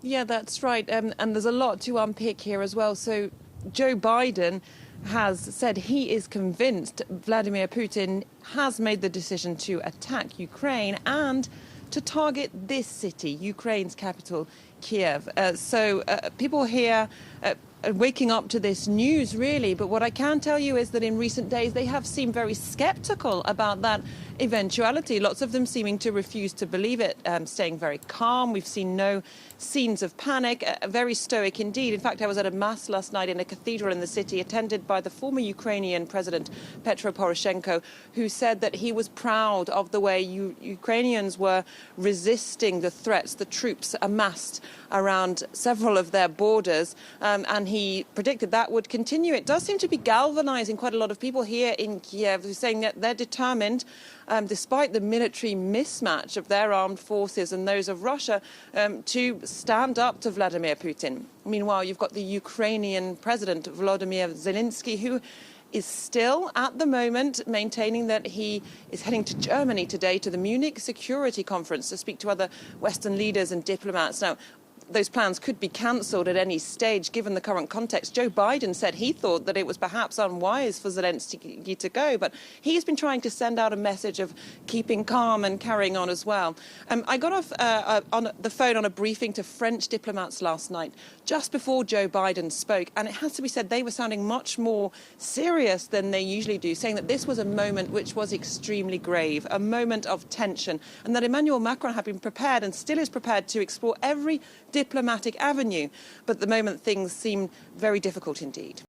Yeah, that's right. And there's a lot to unpick here as well. So Joe Biden has said he is convinced Vladimir Putin has made the decision to attack Ukraine and to target this city, Ukraine's capital, Kiev. So people here are waking up to this news, really. But what I can tell you is that in recent days, they have seemed very skeptical about that eventuality. Lots of them seeming to refuse to believe it, staying very calm. We've seen no scenes of panic, very stoic indeed. In fact, I was at a mass last night in a cathedral in the city, attended by the former Ukrainian President Petro Poroshenko, who said that he was proud of the way Ukrainians were resisting the threats, the troops amassed around several of their borders, and he predicted that would continue. It does seem to be galvanizing quite a lot of people here in Kiev, who are saying that they're determined, despite the military mismatch of their armed forces and those of Russia, to stand up to Vladimir Putin. Meanwhile, you've got the Ukrainian President Volodymyr Zelensky, who is still, at the moment, maintaining that he is heading to Germany today to the Munich Security Conference to speak to other Western leaders and diplomats. Now, those plans could be cancelled at any stage, given the current context. Joe Biden said he thought that it was perhaps unwise for Zelensky to go, but he's been trying to send out a message of keeping calm and carrying on as well. I got off on the phone on a briefing to French diplomats last night, just before Joe Biden spoke, and it has to be said they were sounding much more serious than they usually do, saying that this was a moment which was extremely grave, a moment of tension, and that Emmanuel Macron had been prepared and still is prepared to explore every diplomatic avenue. But at the moment, things seem very difficult indeed.